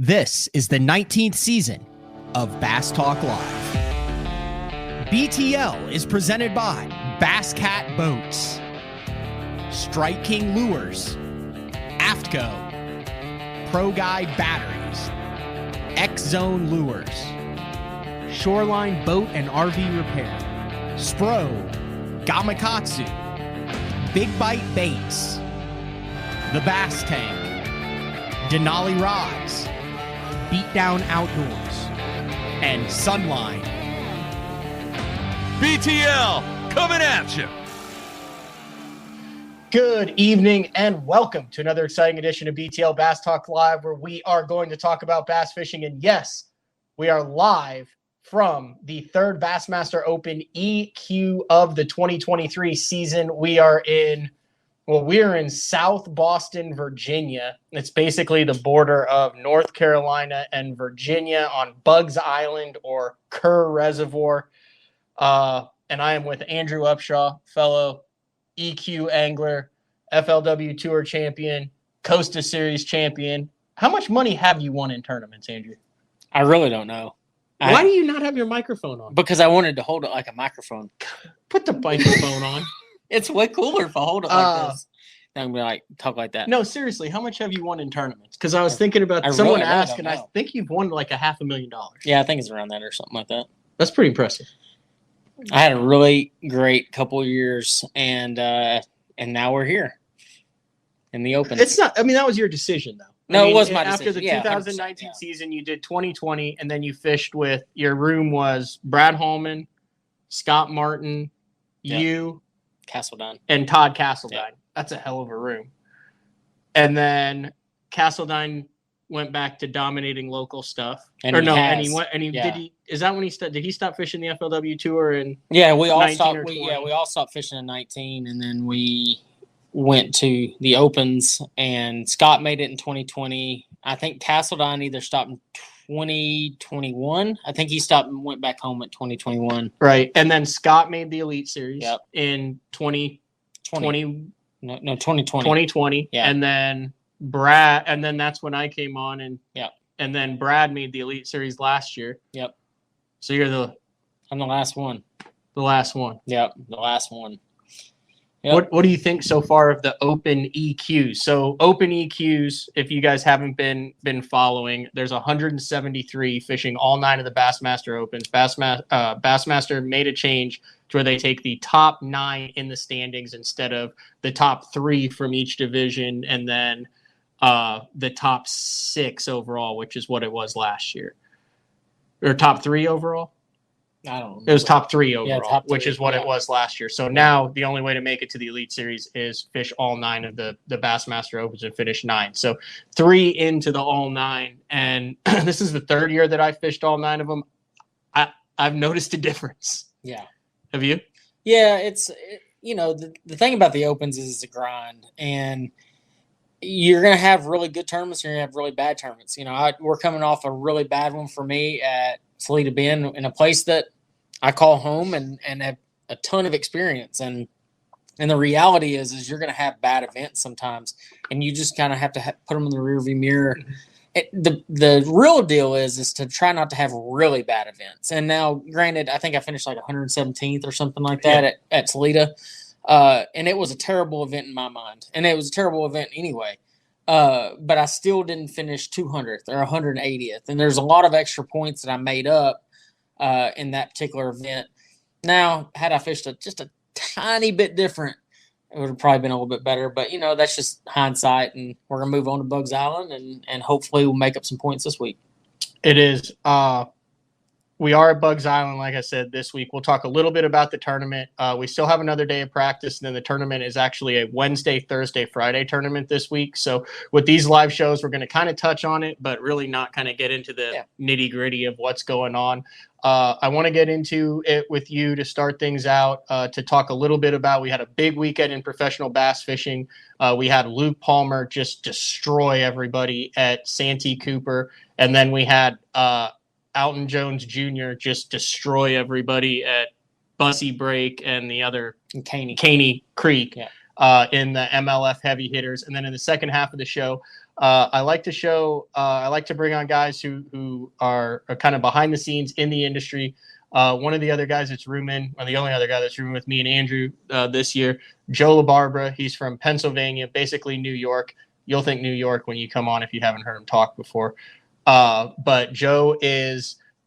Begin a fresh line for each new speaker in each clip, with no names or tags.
This is the 19th season of Bass Talk Live. BTL is presented by Bass Cat Boats, Strike King Lures, Aftco, Pro Guide Batteries, X-Zone Lures, Shoreline Boat and RV Repair, Spro, Gamakatsu, Big Bite Baits, The Bass Tank, Denali Rods, Beatdown Outdoors, and Sunline.
BTL coming at you.
Good evening and welcome to another exciting edition of BTL Bass Talk Live, where we are going to talk about bass fishing. And yes, we are live from the third Bassmaster Open EQ of the 2023 season. We're in South Boston, Virginia. It's basically the border of North Carolina and Virginia on BUGGS Island or Kerr Reservoir. And I am with Andrew Upshaw, fellow EQ angler, FLW Tour champion, Costa Series champion. How much money have you won in tournaments, Andrew?
I really don't know.
Why do you not have your microphone on?
Because I wanted to hold it like a microphone.
Put the microphone on.
It's way cooler if I hold it like this. I'm going to talk like that.
No, seriously, how much have you won in tournaments? Because I was thinking about someone asked, and I think you've won like $500,000.
Yeah, I think it's around that or something like that.
That's pretty impressive.
I had a really great couple of years, and now we're here in the Open.
It's not. I mean, that was your decision, though.
No, it was my
decision. After the 2019 season, you did 2020, and then you fished with your room was Brad Holman, Scott Martin, you,
Castledine,
and Todd Castledine.
Yep.
That's a hell of a room. And then Castledine went back to dominating local stuff. Is that when he did he stop fishing the FLW Tour in
we all stopped fishing in 19, and then we went to the Opens, and Scott made it in 2020. I think Castledine either stopped in 2021. I think he stopped and went back home at 2021.
Right. And then Scott made the Elite Series in 2020.
No, 2020.
2020. Yeah. And then that's when I came on, and then Brad made the Elite Series last year.
Yep.
So
I'm the last one.
The last one.
Yep, the last one. Yep.
What do you think so far of the Open EQs? So Open EQs, if you guys haven't been following, there's 173 fishing all 9 of the Bassmaster Opens. Bassmaster made a change to where they take the top 9 in the standings instead of the top 3 from each division, and then the top 6 overall, which is what it was last year. Or top 3 overall?
I don't know.
It was top 3 overall,
top 3,
which is what it was last year. So now the only way to make it to the Elite Series is fish all 9 of the Bassmaster Opens and finish 9. So 3 into the all 9. And this is the 3rd year that I fished all 9 of them. I've noticed a difference.
Yeah.
Have you?
Yeah, the thing about the Opens is it's a grind. And you're going to have really good tournaments, and you're going to have really bad tournaments. We're coming off a really bad one for me at Toledo Bend, in a place that I call home and have a ton of experience. And the reality is you're going to have bad events sometimes, and you just kind of have to put them in the rearview mirror. The real deal is to try not to have really bad events. And now, granted, I think I finished like 117th or something like that at Toledo. And it was a terrible event in my mind. And it was a terrible event anyway. But I still didn't finish 200th or 180th. And there's a lot of extra points that I made up in that particular event. Now, had I fished just a tiny bit different, it would have probably been a little bit better. But, that's just hindsight. And we're going to move on to BUGGS Island, and hopefully we'll make up some points this week.
It is. We are at BUGGS Island, like I said, this week. We'll talk a little bit about the tournament. We still have another day of practice, and then the tournament is actually a Wednesday, Thursday, Friday tournament this week. So with these live shows, we're going to kind of touch on it, but really not kind of get into the nitty-gritty of what's going on. I want to get into it with you to start things out, to talk a little bit about, we had a big weekend in professional bass fishing. We had Luke Palmer just destroy everybody at Santee Cooper, and then we had Alton Jones Jr. just destroy everybody at Bussy Break and the other Caney Creek in the MLF heavy hitters. And then in the second half of the show, I like to bring on guys who are kind of behind the scenes in the industry. One of the other guys that's rooming, or the only other guy that's rooming with me and Andrew this year, Joe LaBarbera. He's from Pennsylvania, basically New York. You'll think New York when you come on if you haven't heard him talk before. But Joe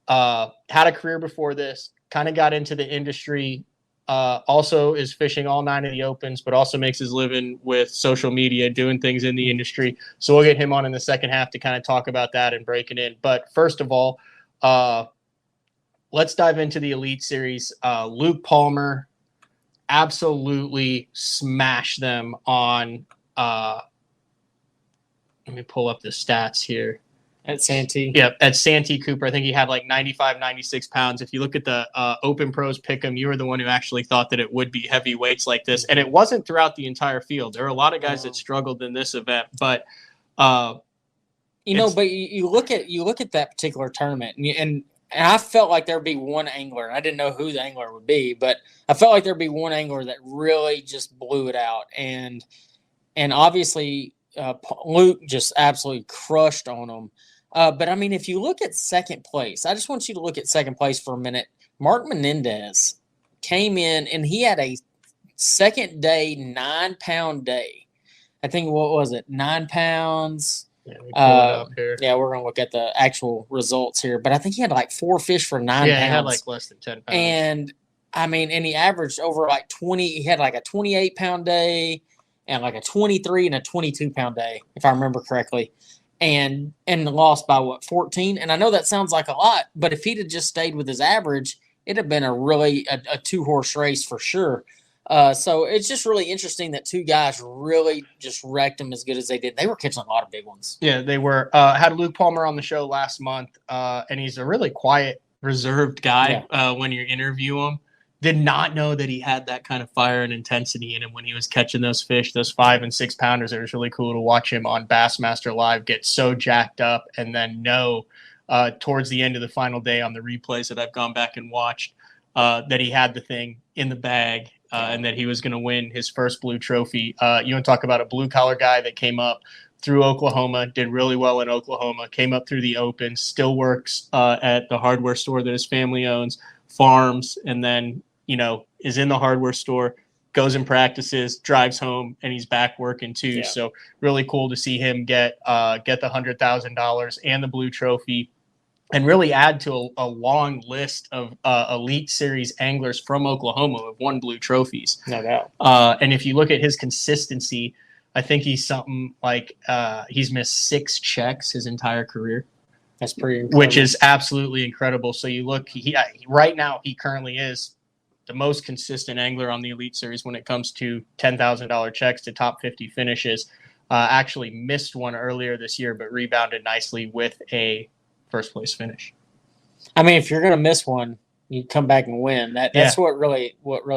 had a career before this, kind of got into the industry, also is fishing all 9 of the opens, but also makes his living with social media, doing things in the industry. So we'll get him on in the second half to kind of talk about that and break it in. But first of all, let's dive into the Elite Series. Luke Palmer absolutely smashed them on let me pull up the stats here.
At Santee.
Yeah, at Santee Cooper. I think he had like 95, 96 pounds. If you look at the Open Pros Pick'em, you were the one who actually thought that it would be heavy weights like this. And it wasn't throughout the entire field. There were a lot of guys that struggled in this event. But
you look at that particular tournament, and I felt like there'd be one angler. I didn't know who the angler would be, but I felt like there'd be one angler that really just blew it out. And obviously Luke just absolutely crushed on him. But, I mean, if you look at second place, I just want you to look at second place for a minute. Mark Menendez came in, and he had a second day 9-pound day. I think, what was it, 9 pounds?
Yeah, we pull it up here.
Yeah, we're going to look at the actual results here. But I think he had like 4 fish for 9 pounds.
Yeah, he had like less than 10 pounds.
And, I mean, and he averaged over like 20. He had like a 28-pound day and like a 23 and a 22-pound day, if I remember correctly. And lost by 14. And I know that sounds like a lot, but if he'd have just stayed with his average, it'd have been a 2-horse race for sure. So it's just really interesting that 2 guys really just wrecked him as good as they did. They were catching a lot of big ones.
Yeah, they were. Had Luke Palmer on the show last month, and he's a really quiet, reserved guy when you interview him. Did not know that he had that kind of fire and intensity in him when he was catching those fish, those 5 and 6 pounders. It was really cool to watch him on Bassmaster Live get so jacked up, and then towards the end of the final day on the replays that I've gone back and watched, that he had the thing in the bag and that he was going to win his first blue trophy. You want to talk about a blue-collar guy that came up through Oklahoma, did really well in Oklahoma, came up through the Open, still works at the hardware store that his family owns, farms, and then is in the hardware store, goes and practices, drives home, and he's back working too. Yeah. So really cool to see him get the $100,000 and the blue trophy, and really add to a long list of Elite Series anglers from Oklahoma who have won blue trophies.
No doubt.
And if you look at his consistency, I think he's something like he's missed 6 checks his entire career.
That's pretty incredible.
Which is absolutely incredible. So you look, right now he currently is the most consistent angler on the Elite Series when it comes to $10,000 checks to top 50 finishes. Actually missed one earlier this year, but rebounded nicely with a first place finish.
I mean, if you're going to miss one, you come back and win. That's what really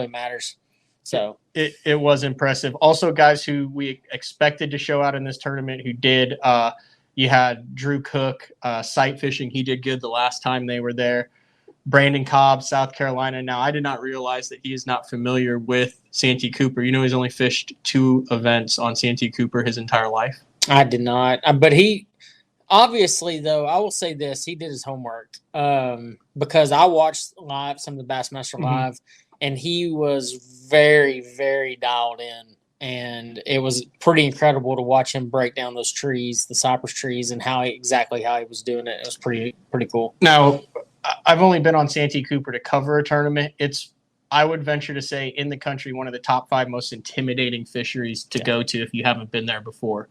matters. So
it was impressive. Also, guys who we expected to show out in this tournament who did. You had Drew Cook, sight fishing. He did good the last time they were there. Brandon Cobb, South Carolina. Now, I did not realize that he is not familiar with Santee Cooper. He's only fished 2 events on Santee Cooper his entire life.
I did not. But he, obviously, though, I will say this. He did his homework because I watched some of the Bassmaster Live, and he was very, very dialed in. And it was pretty incredible to watch him break down those trees, the cypress trees, and how he was doing it. It was pretty cool.
Now, I've only been on Santee Cooper to cover a tournament. It's, I would venture to say, in the country, one of the top 5 most intimidating fisheries to go to if you haven't been there before.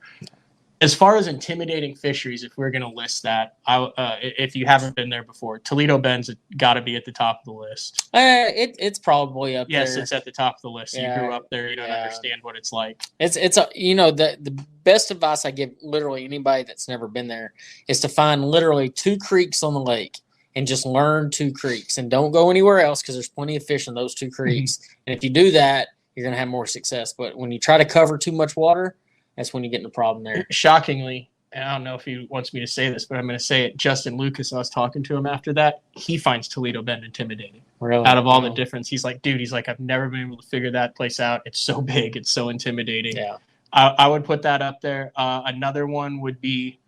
As far as intimidating fisheries, if we're going to list that, if you haven't been there before, Toledo Bend's got to be at the top of the list.
It's probably up there.
Yes, it's at the top of the list. Yeah, you grew up there. You don't understand what it's like.
The best advice I give literally anybody that's never been there is to find literally 2 creeks on the lake and just learn 2 creeks and don't go anywhere else because there's plenty of fish in those 2 creeks. And if you do that, you're going to have more success. But when you try to cover too much water, that's when you get in the problem there.
Shockingly, and I don't know if he wants me to say this, but I'm going to say it. Justin Lucas, I was talking to him after that. He finds Toledo Bend intimidating.
Really?
Out of all the difference, he's like, dude, I've never been able to figure that place out. It's so big. It's so intimidating.
Yeah.
I would put that up there. Another one would be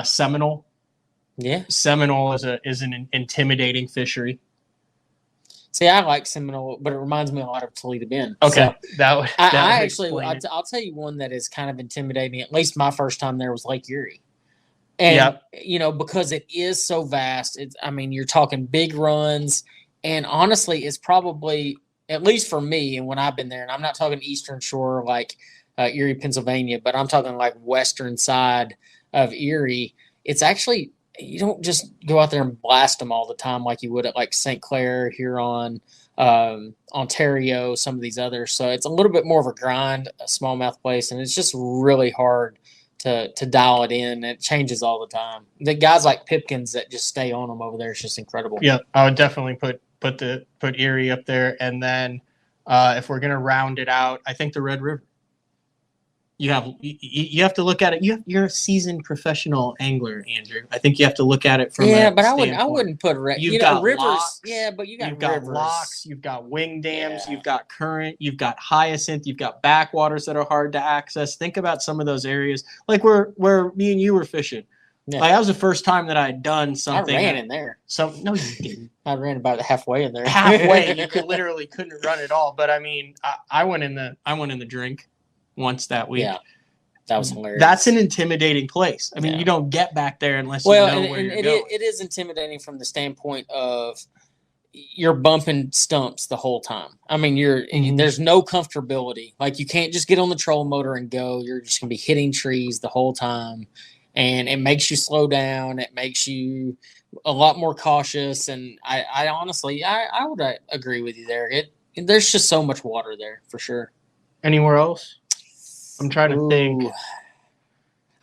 Seminole.
Yeah.
Seminole is an intimidating fishery.
See, I like Seminole, but it reminds me a lot of Toledo Bend.
Okay,
So
I
actually, I'll tell you one that is kind of intimidating. At least my first time there was Lake Erie. And, because it is so vast, you're talking big runs. And honestly, it's probably, at least for me, and when I've been there, and I'm not talking Eastern Shore like Erie, Pennsylvania, but I'm talking like Western side of Erie. It's actually, you don't just go out there and blast them all the time like you would at like St. Clair, Huron, Ontario, some of these others. So it's a little bit more of a grind, a smallmouth place, and it's just really hard to dial it in. It changes all the time. The guys like Pipkins that just stay on them over there is just incredible.
Yeah, I would definitely put Erie up there, and then if we're gonna round it out, I think the Red River. You have to look at it. You're a seasoned professional angler, Andrew. I think you have to look at it from
but I wouldn't put
you've got
rivers.
locks,
But you've got rivers.
Locks, you've got wing dams, you've got current, you've got hyacinth, you've got backwaters that are hard to access. Think about some of those areas, like where me and you were fishing.
Yeah.
Like that was the first time that I had done something.
I ran in there.
No, you didn't.
I ran about halfway in there.
Halfway, you couldn't run at all. But I went in the drink once that week.
Yeah. That was hilarious.
That's an intimidating place. You don't get back there unless you know where you're going.
It is intimidating from the standpoint of you're bumping stumps the whole time. There's no comfortability. Like you can't just get on the trolling motor and go. You're just going to be hitting trees the whole time. And it makes you slow down. It makes you a lot more cautious. And I honestly, I would agree with you there. There's just so much water there for sure.
Anywhere else? I'm trying to think.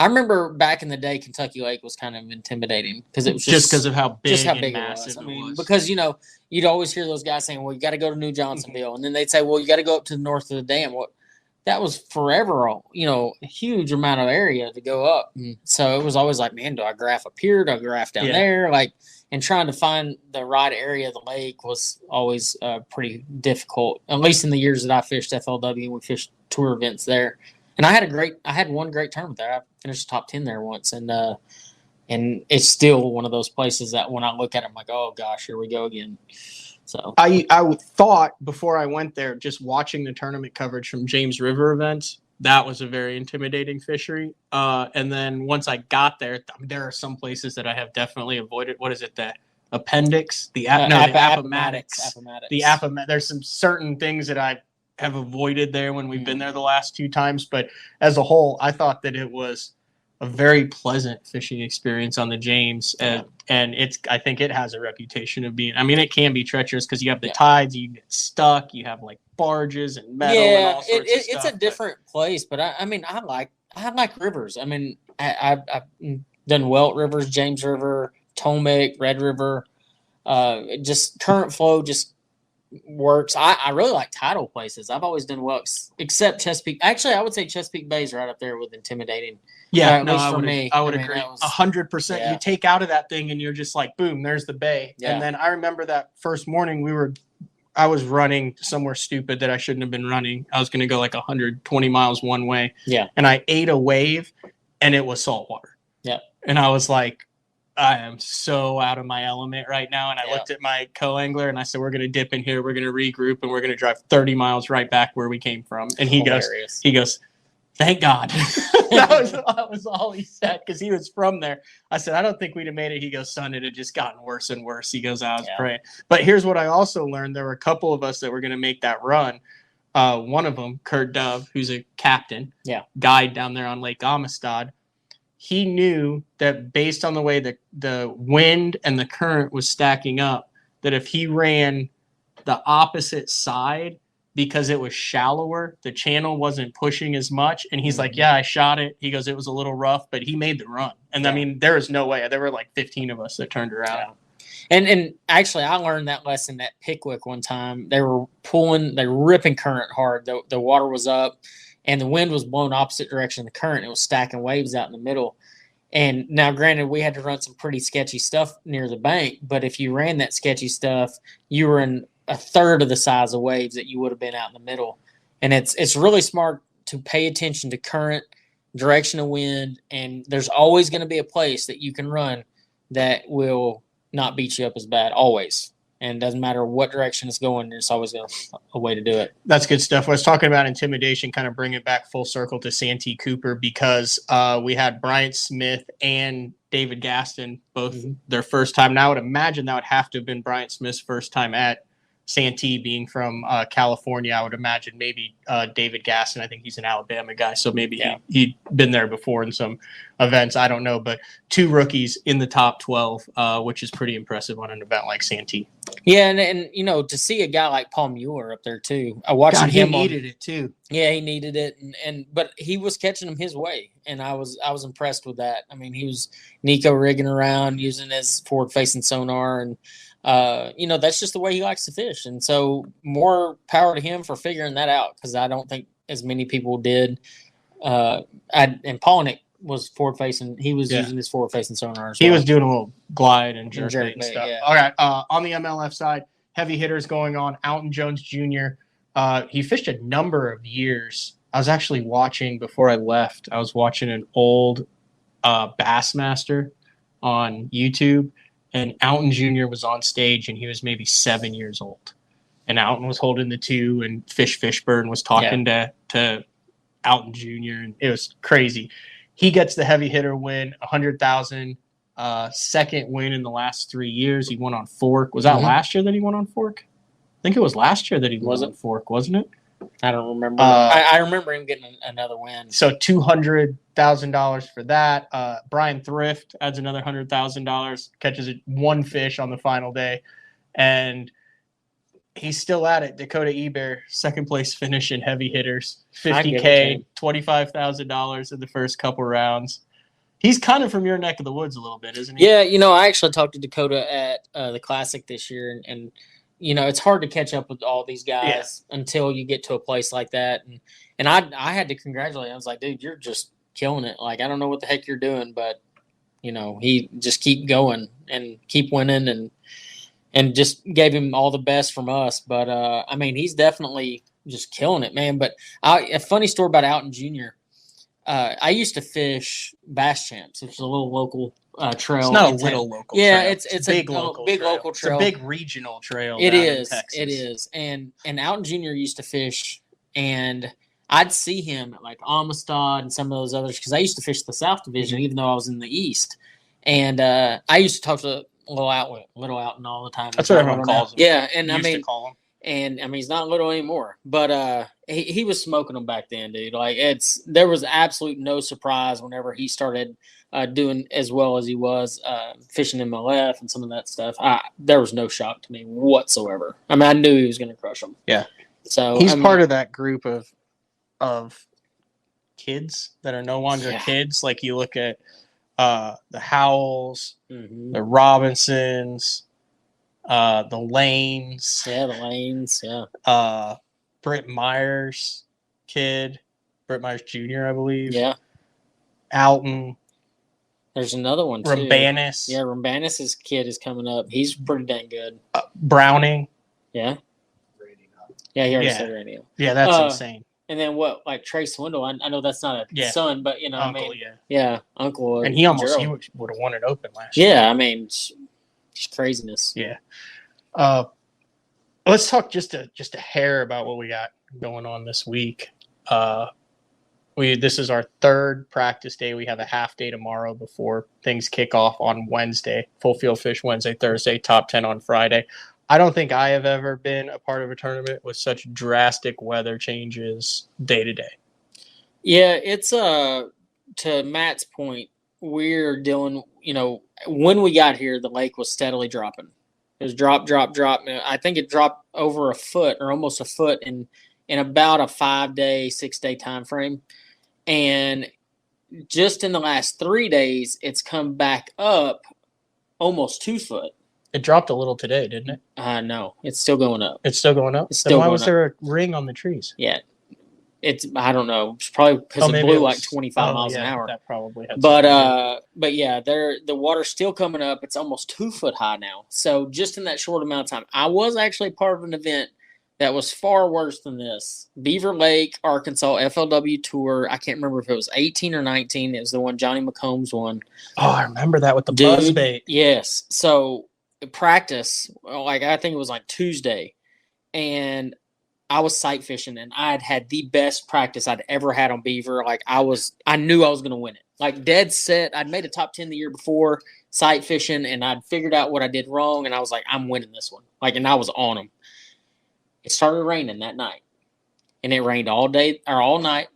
I remember back in the day, Kentucky Lake was kind of intimidating because it was
just because of how big and
it
massive
was. Because you'd always hear those guys saying, "Well, you got to go to New Johnsonville," and then they'd say, "Well, you got to go up to the north of the dam." Well, that was forever, a huge amount of area to go up. And so it was always like, man, do I graph up here? Do I graph down there? And trying to find the right area of the lake was always pretty difficult. At least in the years that I fished FLW, we fished tour events there. And I had one great tournament there. I finished top 10 there once, and it's still one of those places that when I look at it, I'm like, oh gosh, here we go again. So
I thought before I went there, just watching the tournament coverage from James River events, that was a very intimidating fishery. And then once I got there, there are some places that I have definitely avoided. What is it? The appendix? The Appomattox. There's some certain things that I have avoided there when we've been there the last 2 times, but as a whole, I thought that it was a very pleasant fishing experience on the James, and I think it has a reputation of being. It can be treacherous because you have the tides, you get stuck, you have like barges and metal. and all sorts of stuff,
it's a different place, but I like rivers. I've done Welt Rivers, James River, Potomac, Red River, just current flow, just works. I really like tidal places. I've always done well, except Chesapeake. Actually, I would say Chesapeake Bay is right up there with intimidating.
Yeah,
at least for me.
I would agree. 100%. You take out of that thing and you're just like, boom, there's the bay. Yeah. And then I remember that first morning I was running somewhere stupid that I shouldn't have been running. I was going to go like 120 miles one way.
Yeah.
And I ate a wave and it was saltwater.
Yeah.
And I was like, I am so out of my element right now. And I looked at my co-angler and I said, we're going to dip in here. We're going to regroup and we're going to drive 30 miles right back where we came from. And he goes, thank God. that was all he said because he was from there. I said, I don't think we'd have made it. He goes, son, it had just gotten worse and worse. He goes, I was praying. But here's what I also learned. There were a couple of us that were going to make that run. One of them, Kurt Dove, who's a captain, guide down there on Lake Amistad. He knew that based on the way that the wind and the current was stacking up, that if he ran the opposite side because it was shallower, the channel wasn't pushing as much. And he's like, yeah, I shot it. He goes, it was a little rough, but he made the run. And there is no way. There were like 15 of us that turned around.
Yeah. And actually, I learned that lesson at Pickwick one time. They were ripping current hard. The water was up. And the wind was blowing opposite direction of the current. It was stacking waves out in the middle. And now, granted, we had to run some pretty sketchy stuff near the bank. But if you ran that sketchy stuff, you were in a third of the size of waves that you would have been out in the middle. And it's really smart to pay attention to current, direction of wind, and there's always going to be a place that you can run that will not beat you up as bad, always. And it doesn't matter what direction it's going, there's always a way to do it.
That's good stuff. I was talking about intimidation, kind of bring it back full circle to Santee Cooper, because we had Bryant Smith and David Gaston, both their first time. Now I would imagine that would have to have been Bryant Smith's first time at Santee, being from California. I would imagine maybe David Gaston, I think he's an Alabama guy, so maybe he'd been there before in some events. I don't know, but 2 rookies in the top 12, which is pretty impressive on an event like Santee.
Yeah, and you know, to see a guy like Paul Mueller up there too, watching him
needed it too.
Yeah, he needed it, but he was catching them his way, and I was impressed with that. I mean, he was Nico rigging around using his forward facing sonar, and you know, that's just the way he likes to fish, and so more power to him for figuring that out, because I don't think as many people did. And Polnick was forward facing; he was using his forward facing sonar.
He was doing a little glide and jerk bait and stuff.
Yeah.
All right, on the MLF side, heavy hitters going on. Alton Jones Jr. He fished a number of years. I was actually watching before I left. I was watching an old Bassmaster on YouTube. And Alton Jr. was on stage, and he was maybe 7 years old. And Alton was holding the 2, and Fishburne was talking to Alton Jr., and it was crazy. He gets the heavy hitter win, 100,000, second win in the last 3 years. He won on Fork. Was that last year that he won on Fork? I think it was last year that he won on Fork, wasn't it?
I don't remember. I remember him getting another win.
So $200,000 for that. Brian Thrift adds another $100,000, catches 1 fish on the final day, and he's still at it. Dakota Eber, second place finish in heavy hitters, $50K, $25,000 in the first couple rounds. He's kind of from your neck of the woods a little bit, isn't he?
Yeah, you know, I actually talked to Dakota at the Classic this year, and you know, it's hard to catch up with all these guys until you get to a place like that. And I had to congratulate him. I was like, dude, you're just killing it. Like, I don't know what the heck you're doing, but, you know, he just keep going and keep winning and just gave him all the best from us. But, I mean, he's definitely just killing it, man. But a funny story about Alton Jr. I used to fish Bass Champs, which is a little local trail.
It's not a little local trail.
It's a big local trail.
It's a big regional trail.
It is. It is. And Alton Jr. used to fish, and I'd see him at like Amistad and some of those others, because I used to fish the South Division even though I was in the East. And I used to talk to Little Alton all the time.
That's what everyone calls him.
Yeah, and
I mean, call him.
And I mean, he's not little anymore, but he was smoking them back then, dude. Like, there was absolute no surprise whenever he started doing as well as he was fishing MLF and some of that stuff. There was no shock to me whatsoever. I mean, I knew he was going to crush them.
Yeah.
So
he's part of that group of kids that are no longer kids. Like, you look at the Howells, the Robinsons, the Lanes.
Yeah, the Lanes, yeah.
Britt Myers kid. Britt Myers Jr., I believe.
Yeah.
Alton.
There's another one, too.
Rambanis.
Yeah, Rambanis' kid is coming up. He's pretty dang good.
Browning.
Yeah. Yeah, he already said radio.
Yeah, that's insane.
And then what, like Trey Swindle? I know that's not a son, but, you know,
Uncle,
I mean. Yeah, Uncle.
And he would have won it open last year.
Yeah, I mean, just craziness.
Yeah. Let's talk just a hair about what we got going on this week. This is our third practice day. We have a half day tomorrow before things kick off on Wednesday. Full field fish Wednesday, Thursday, top 10 on Friday. I don't think I have ever been a part of a tournament with such drastic weather changes day to day. Yeah, it's to Matt's point, we're dealing, you know, when we got here, the lake was steadily dropping. It was drop. I think it dropped over a foot or almost a foot in about a 5-day, 6-day time frame. And just in the last 3 days, it's come back up almost 2 foot. It dropped a little today, didn't it? No, it's still going up. It's still going up? It's still why was there a ring on the trees? Yeah. I don't know. It's probably because it blew like 25 miles an hour. That probably has. But yeah, the water's still coming up. It's almost 2 foot high now. So just in that short amount of time, I was actually part of an event
that was far worse than this. Beaver Lake, Arkansas, FLW Tour. I can't remember if it was 18 or 19. It was the one Johnny McCombs won.
Oh, I remember that with the buzz bait.
Yes. So practice, like I think it was like Tuesday, and I was sight fishing, and I had the best practice I'd ever had on Beaver. Like I knew I was going to win it. Like dead set. I'd made a top 10 the year before sight fishing, and I'd figured out what I did wrong, and I was like, I'm winning this one. Like, and I was on them. It started raining that night, and it rained all day or all night,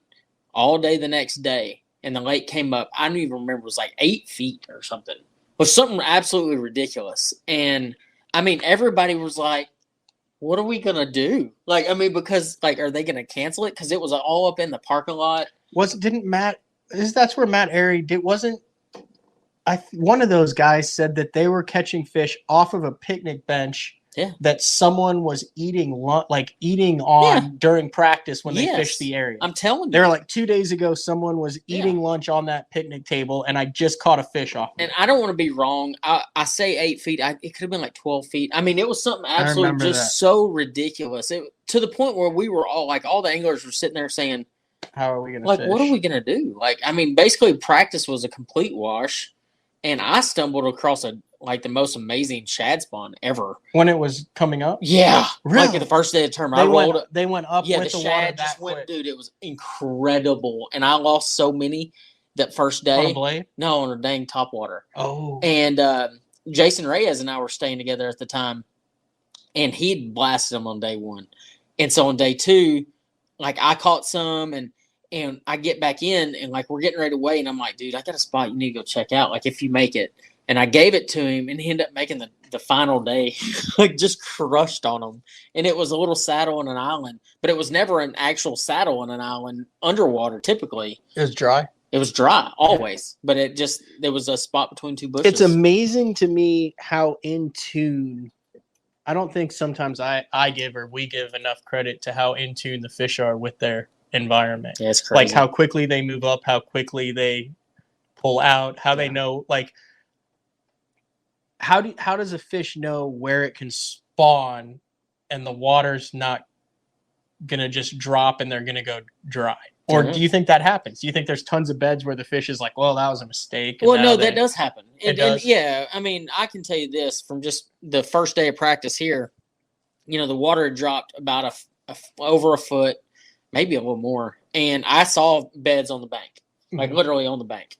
all day the next day, and the lake came up. I don't even remember. It was like 8 feet or something. It was something absolutely ridiculous. And, I mean, everybody was like, what are we going to do? Like, I mean, because, like, are they going to cancel it? Because it was all up in the parking lot.
That's where Matt Airy did, wasn't, one of those guys said that they were catching fish off of a picnic bench.
Yeah.
That someone was eating on during practice when they fished the area.
I'm telling you.
They were like 2 days ago, someone was eating lunch on that picnic table, and I just caught a fish off.
And I don't want to be wrong. I say 8 feet. It could have been like 12 feet. I mean, it was something absolutely just so ridiculous. To the point where we were all like, all the anglers were sitting there saying,
how are we going to
like,
fish?
what are we going to do? Like, I mean, basically practice was a complete wash, and I stumbled across the most amazing shad spawn ever.
When it was coming up?
Yeah.
Really?
Like the first day of the tournament.
They went up with the water
just went, dude, it was incredible. And I lost so many that first day.
On a blade?
No, on a dang topwater.
Oh.
And Jason Reyes and I were staying together at the time, and he'd blasted them on day one. And so on day two, like I caught some, and I get back in, and like we're getting ready to weigh, and I'm like, dude, I got a spot you need to go check out. Like if you make it. And I gave it to him, and he ended up making the final day, like just crushed on him. And it was a little saddle on an island, but it was never an actual saddle on an island underwater typically.
It was dry?
It was dry, always. But there was a spot between two bushes.
It's amazing to me how in tune, I don't think sometimes I give or we give enough credit to how in tune the fish are with their environment.
Yeah, it's crazy.
Like how quickly they move up, how quickly they pull out, how they know, like, how does a fish know where it can spawn and the water's not going to just drop and they're going to go dry? Or do you think that happens? Do you think there's tons of beds where the fish is like, well, that was a mistake?
Well, no, that does happen.
It does?
Yeah, I mean, I can tell you this from just the first day of practice here. You know, the water had dropped about over a foot, maybe a little more. And I saw beds on the bank, like literally on the bank.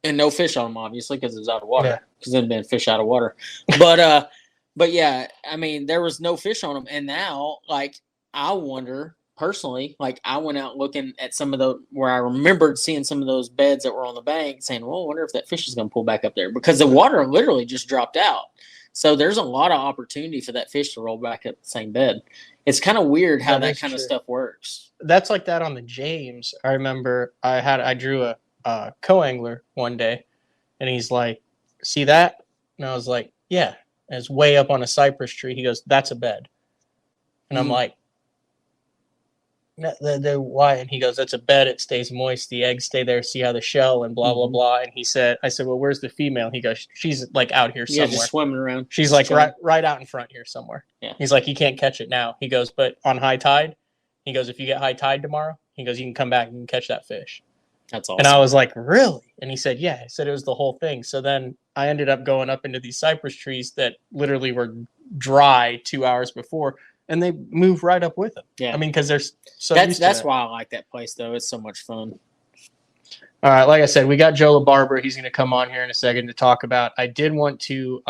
And no fish on them, obviously, because it was out of water. Because there'd been fish out of water. But yeah, I mean, there was no fish on them. And now, like, I wonder personally, like, I went out looking at some of the where I remembered seeing some of those beds that were on the bank, saying, well, I wonder if that fish is going to pull back up there, because the water literally just dropped out. So there's a lot of opportunity for that fish to roll back up the same bed. It's kind of weird how that kind of stuff works.
That's like that on the James. I remember I drew a co-angler one day, and he's like, see that? And I was like, yeah. And it's way up on a cypress tree. He goes, that's a bed. And I'm like, why? And he goes, that's a bed. It stays moist. The eggs stay there. See how the shell and blah, blah, blah. And I said, well, where's the female? He goes, she's like out here somewhere.
Just swimming around.
She's like right out in front here somewhere.
Yeah.
He's like, you can't catch it now. He goes, but on high tide, he goes, if you get high tide tomorrow, he goes, you can come back and you can catch that fish.
That's awesome.
And I was like, really? And he said, yeah. He said it was the whole thing. So then I ended up going up into these cypress trees that literally were dry 2 hours before, and they move right up with them. Yeah. I mean, because they're so
that's why I like that place, though. It's so much fun.
All right. Like I said, we got Joe LaBarbera. He's going to come on here in a second to talk about. I did want to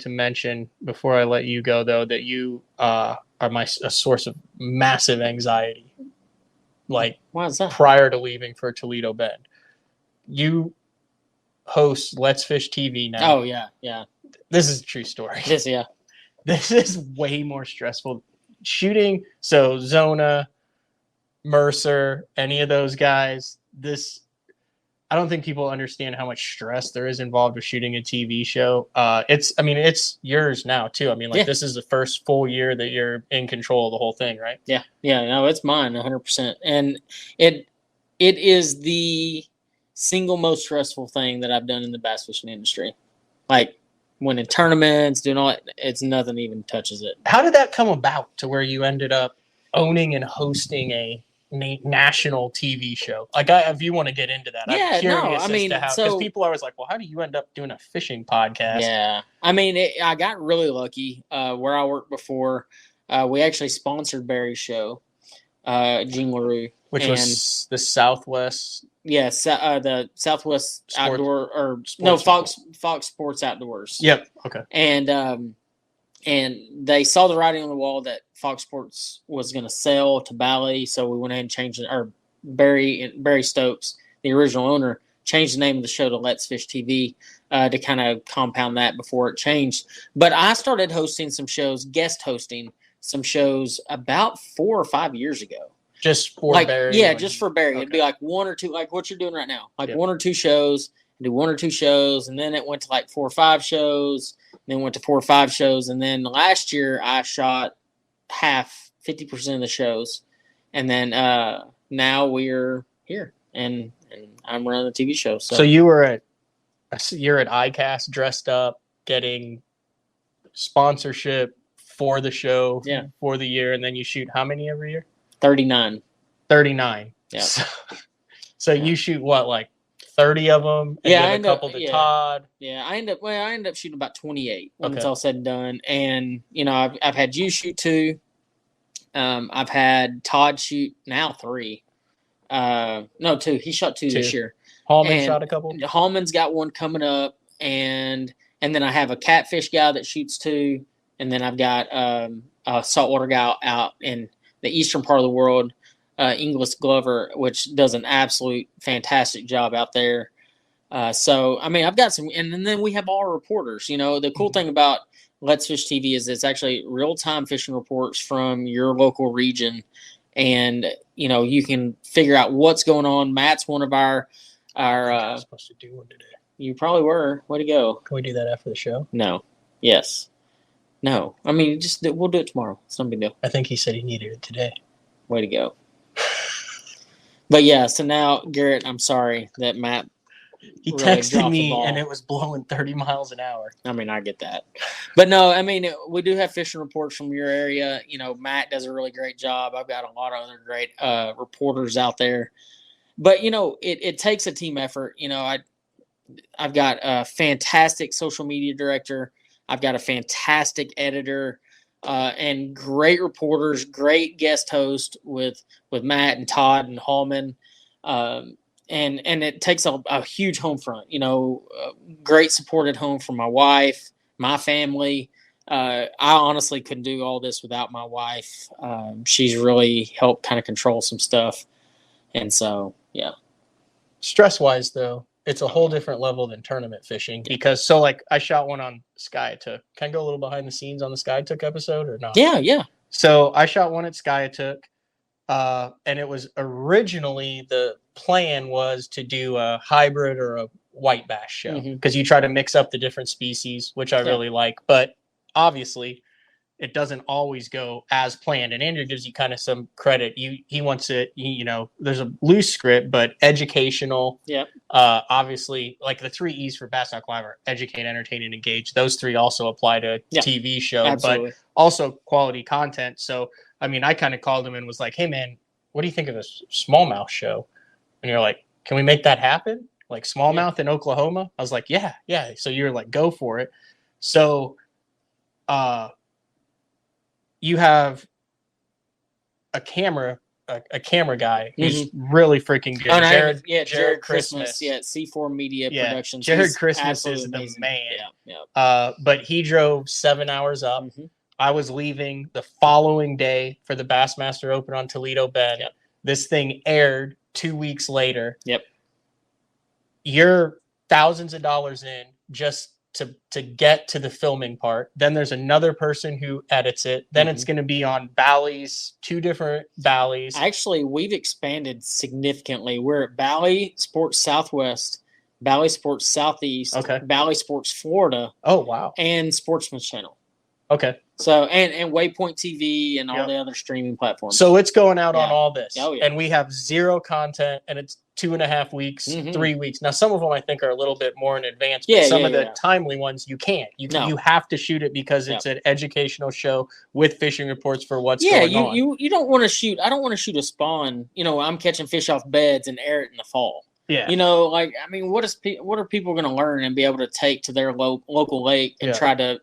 mention before I let you go, though, that you are a source of massive anxiety. Like,
why is that?
Prior to leaving for Toledo Bend, you host Let's Fish TV now.
Oh yeah.
This is a true story.
Yes, yeah.
This is way more stressful. Shooting, so Zona, Mercer, any of those guys. I don't think people understand how much stress there is involved with shooting a TV show. It's yours now too. I mean, This is the first full year that you're in control of the whole thing, right?
Yeah. No, it's mine 100%. And it is the single most stressful thing that I've done in the bass fishing industry. Like, winning tournaments, doing all that. It's nothing even touches it.
How did that come about to where you ended up owning and hosting a national TV show? Like, if you want to get into that,
Yeah,
I'm curious
no, I mean,
as to how, because people are always like, well, how do you end up doing a fishing podcast?
Yeah, I mean, I got really lucky. Where I worked before, we actually sponsored Barry's show, Jean LaRue,
Which was the Southwest.
Yes, the Southwest
Sports,
Outdoor, or
sports
no, Fox Sports Outdoors.
Yep. Okay.
And they saw the writing on the wall that Fox Sports was going to sell to Bally, so we went ahead and changed it. Or Barry Stokes, the original owner, changed the name of the show to Let's Fish TV to kind of compound that before it changed. But I started hosting some shows, guest hosting some shows about 4 or 5 years ago.
Just for Barry?
Yeah, just for Barry.
Okay.
It'd be like 1 or 2, like what you're doing right now. Like
Yep.
1 or 2 shows, do 1 or 2 shows, and then it went to like 4 or 5 shows, then went to 4 or 5 shows, and then last year I shot 50% of the shows, and then now we're here, and I'm running the TV show.
So you're at ICAST dressed up, getting sponsorship for the show for the year, and then you shoot how many every year?
39.
39.
Yeah.
So you shoot what, like 30 of them? And
Yeah,
give a couple to Todd.
Yeah, I end up shooting about 28 when
Okay.
it's all said and done. And I've had you shoot 2. I've had Todd shoot now 3. No, 2. He shot 2 this year.
Hallman shot a couple.
Hallman's got 1 coming up, and then I have a catfish guy that shoots 2, and then I've got a saltwater guy out in the eastern part of the world, Inglis Glover, which does an absolute fantastic job out there. So, I mean, I've got some, and then we have all our reporters. The cool thing about Let's Fish TV is it's actually real-time fishing reports from your local region, and, you can figure out what's going on. Matt's one of our
I was supposed to do one today.
You probably were. Way to go.
Can we do that after the show?
No. Yes. No. I mean, we'll do it tomorrow. It's no big deal.
I think he said he needed it today.
Way to go. But yeah, so now, Garrett, I'm sorry that Matt
He
really
texted
dropped the
me
ball.
and it was blowing 30 miles an hour.
I mean, I get that. But no, I mean, we do have fishing reports from your area. Matt does a really great job. I've got a lot of other great reporters out there. But, it takes a team effort. I've got a fantastic social media director. I've got a fantastic editor and great reporters, great guest host with Matt and Todd and Hallman. And it takes a huge home front, great support at home from my wife, my family. I honestly couldn't do all this without my wife. She's really helped kind of control some stuff. And so, yeah.
Stress-wise, though, it's a whole different level than tournament fishing because, I shot one on Skyatook. Can I go a little behind the scenes on the Skyatook episode or not?
Yeah.
So I shot one at Skyatook, and it was originally the plan was to do a hybrid or a white bass show because you try to mix up the different species, which I really like. But obviously, it doesn't always go as planned. And Andrew gives you kind of some credit. He wants it, there's a loose script, but educational.
Yep.
Obviously, like the 3 E's for Bass Talk Live are educate, entertain, and engage. Those 3 also apply to a TV show,
absolutely.
But also quality content. So, I mean, I kind of called him and was like, hey, man, what do you think of this smallmouth show? And you're like, can we make that happen? Like smallmouth in Oklahoma? I was like, yeah. So you're like, go for it. So, you have a camera guy who's really freaking good.
Oh,
Jared Christmas.
Yeah, C4 Media Productions.
Jared Christmas is the
amazing.
man.
Yeah.
But he drove 7 hours up. I was leaving the following day for the Bassmaster Open on Toledo Bend.
Yep.
This thing aired 2 weeks later.
Yep.
You're thousands of dollars in just to get to the filming part. Then there's another person who edits it. Then it's going to be on Bally's, 2 different Bally's.
Actually, we've expanded significantly. We're at Bally Sports Southwest, Bally Sports Southeast, Bally Sports Florida.
Oh, wow.
And Sportsman's Channel.
Okay.
So, and Waypoint TV and all the other streaming platforms.
So it's going out on all this.
Oh, yeah.
And we have 0 content, and it's 2.5 weeks,
Mm-hmm.
3 weeks. Now, some of them I think are a little bit more in advance, but
Yeah,
some
yeah,
of the
yeah.
timely ones you can't.
No.
You have to shoot it because it's an educational show with fishing reports for what's going on.
You don't want to shoot. I don't want to shoot a spawn. I'm catching fish off beds and air it in the fall.
Yeah.
What are people going to learn and be able to take to their local lake and try to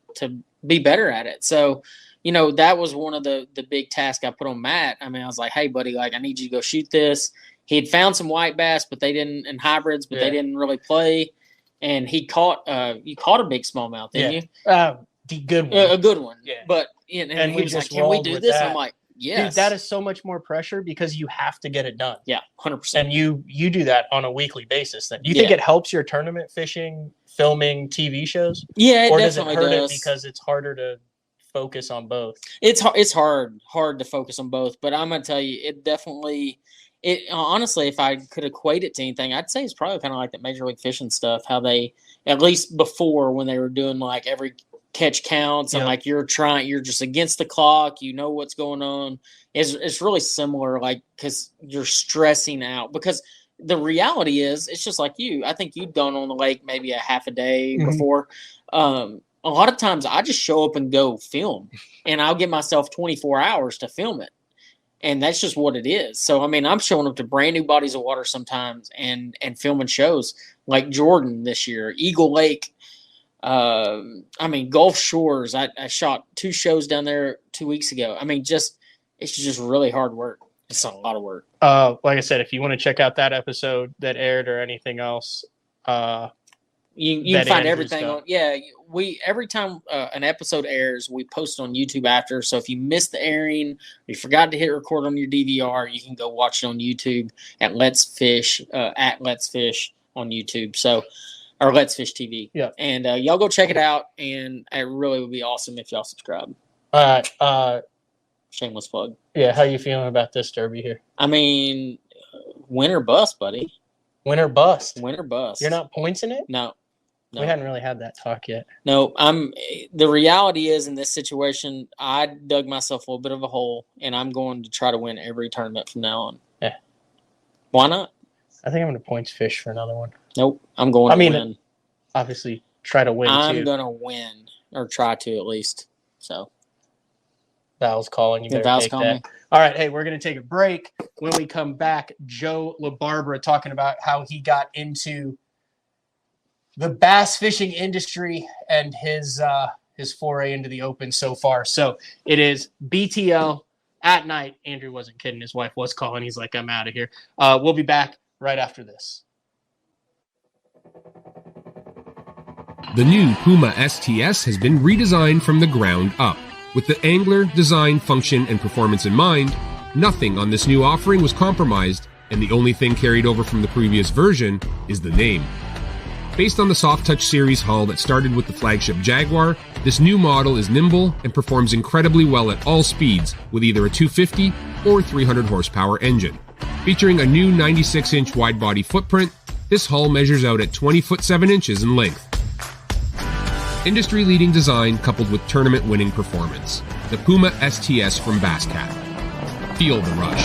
be better at it? So, that was one of the big tasks I put on Matt. I mean, I was like, hey, buddy, I need you to go shoot this. He had found some white bass, but they didn't, and hybrids, but they didn't really play. And he caught, you caught a big smallmouth, didn't you?
The good one.
A good one.
Yeah.
But, and he was like, can we do this? And I'm like, yes.
Dude, that is so much more pressure because you have to get it done.
Yeah, 100%.
And you do that on a weekly basis then. Do you think it helps your tournament fishing, filming TV shows?
Yeah, it
or
definitely
does it hurt
does.
it because it's harder to focus on both?
It's hard to focus on both, but I'm going to tell you, it definitely – honestly, if I could equate it to anything, I'd say it's probably kind of like the Major League Fishing stuff, how they, at least before when they were doing like every catch counts and like you're just against the clock, what's going on. It's really similar, like, because you're stressing out. Because the reality is, it's just like you. I think you'd gone on the lake maybe a half a day before. A lot of times I just show up and go film, and I'll give myself 24 hours to film it. And that's just what it is. So, I mean, I'm showing up to brand new bodies of water sometimes and filming shows like Jordan this year, Eagle Lake. Gulf Shores. I shot 2 shows down there 2 weeks ago. I mean, it's just really hard work. It's a lot of work.
Like I said, if you want to check out that episode that aired or anything else,
you can find everything on. Yeah, every time an episode airs, we post it on YouTube after. So if you missed the airing, you forgot to hit record on your DVR, you can go watch it on YouTube at Let's Fish on YouTube. So, or Let's Fish TV.
Yeah,
and y'all go check it out, and it really would be awesome if y'all subscribe.
All right.
Shameless plug.
Yeah, how you feeling about this derby here?
I mean, win or bust, buddy.
Win or bust.
Win or bust.
You're not points in it?
No.
We hadn't really had that talk yet.
No, the reality is in this situation, I dug myself a little bit of a hole, and I'm going to try to win every tournament from now on.
Yeah.
Why not?
I think I'm going to points fish for another one.
Nope. I'm going to win.
Obviously, try to win too.
I'm going to win, or try to at least. So.
Val's calling. You better take that. All right. Hey, we're going to take a break. When we come back, Joe LaBarbera talking about how he got into the bass fishing industry and his foray into the open so far. So it is BTL at night. Andrew wasn't kidding. His wife was calling. He's like, I'm out of here. We'll be back right after this.
The new Puma STS has been redesigned from the ground up. With the angler, design, function, and performance in mind, nothing on this new offering was compromised, and the only thing carried over from the previous version is the name. Based on the Soft Touch series hull that started with the flagship Jaguar, this new model is nimble and performs incredibly well at all speeds with either a 250 or 300 horsepower engine. Featuring a new 96-inch wide-body footprint, this hull measures out at 20 foot 7 inches in length. Industry-leading design coupled with tournament-winning performance. The Puma STS from Basscat. Feel the rush.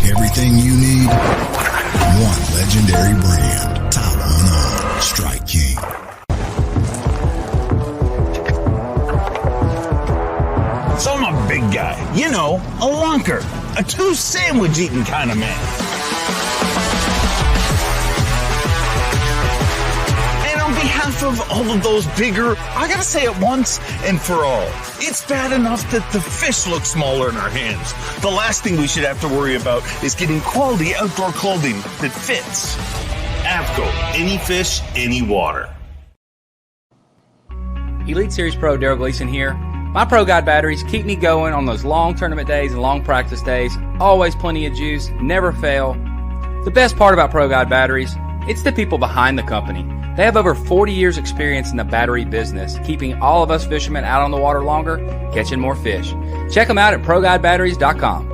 Everything you need, one legendary brand. Top one on Strike King.
So I'm a big guy, a lunker, a 2 sandwich eating kind of man. And on behalf of all of those bigger, I gotta say it once and for all, it's bad enough that the fish look smaller in our hands. The last thing we should have to worry about is getting quality outdoor clothing that fits. Avco, any fish, any water.
Elite Series Pro Daryl Gleason here. My Pro Guide batteries keep me going on those long tournament days and long practice days. Always plenty of juice, never fail. The best part about Pro Guide batteries, it's the people behind the company. They have over 40 years experience in the battery business, keeping all of us fishermen out on the water longer, catching more fish. Check them out at ProGuideBatteries.com.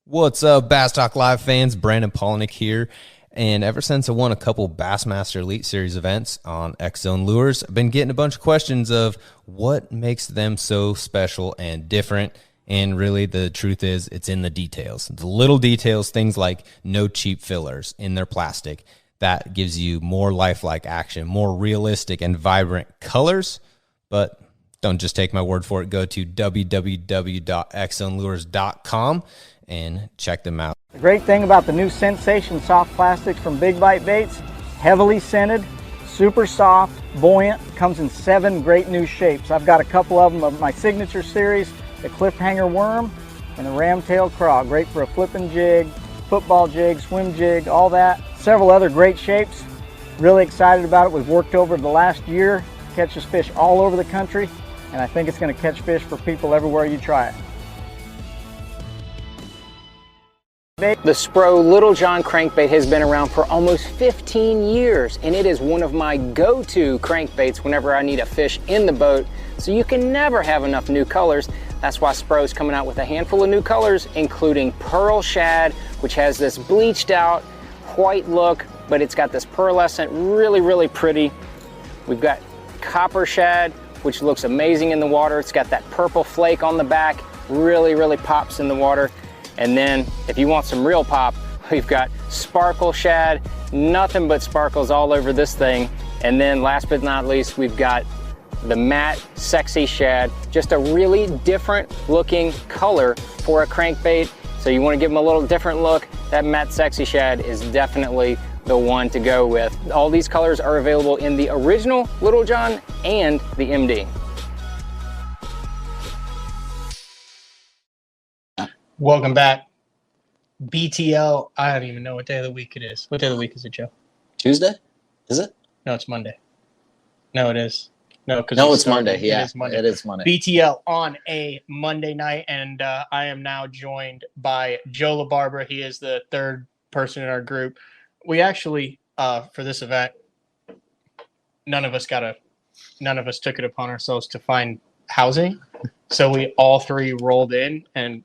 What's up, Bass Talk Live fans? Brandon Polnick here. And ever since I won a couple Bassmaster Elite Series events on X-Zone Lures, I've been getting a bunch of questions of what makes them so special and different. And really, the truth is, it's in the details. The little details, things like no cheap fillers in their plastic. That gives you more lifelike action, more realistic and vibrant colors. But don't just take my word for it. Go to www.xzonelures.com and check them out.
The great thing about the new Sensation soft plastics from Big Bite Baits, heavily scented, super soft, buoyant, comes in 7 great new shapes. I've got a couple of them of my signature series, the cliffhanger worm and the ramtail craw. Great for a flipping jig, football jig, swim jig, all that. Several other great shapes. Really excited about it. We've worked over the last year, catches fish all over the country, and I think it's going to catch fish for people everywhere you try it.
The Spro Little John crankbait has been around for almost 15 years, and it is one of my go-to crankbaits whenever I need a fish in the boat. So you can never have enough new colors. That's why Spro's coming out with a handful of new colors, including Pearl Shad, which has this bleached out white look, but it's got this pearlescent, really pretty. We've got Copper Shad, which looks amazing in the water. It's got that purple flake on the back, really pops in the water. And then if you want some real pop, we've got Sparkle Shad, nothing but sparkles all over this thing. And then last but not least, we've got the matte Sexy Shad, just a really different looking color for a crankbait. So you want to give them a little different look, that matte Sexy Shad is definitely the one to go with. All these colors are available in the original Little John and the MD.
Welcome back. BTL, I don't even know what day of the week it is. What day of the week is it, Joe?
Tuesday? Is it?
No, it's Monday. No, it is. No, because
it's Monday. Yeah, it is Monday.
BTL on a Monday night, and I am now joined by Joe LaBarbera. He is the third person in our group. We actually, for this event, none of us took it upon ourselves to find housing, so we all three rolled in, and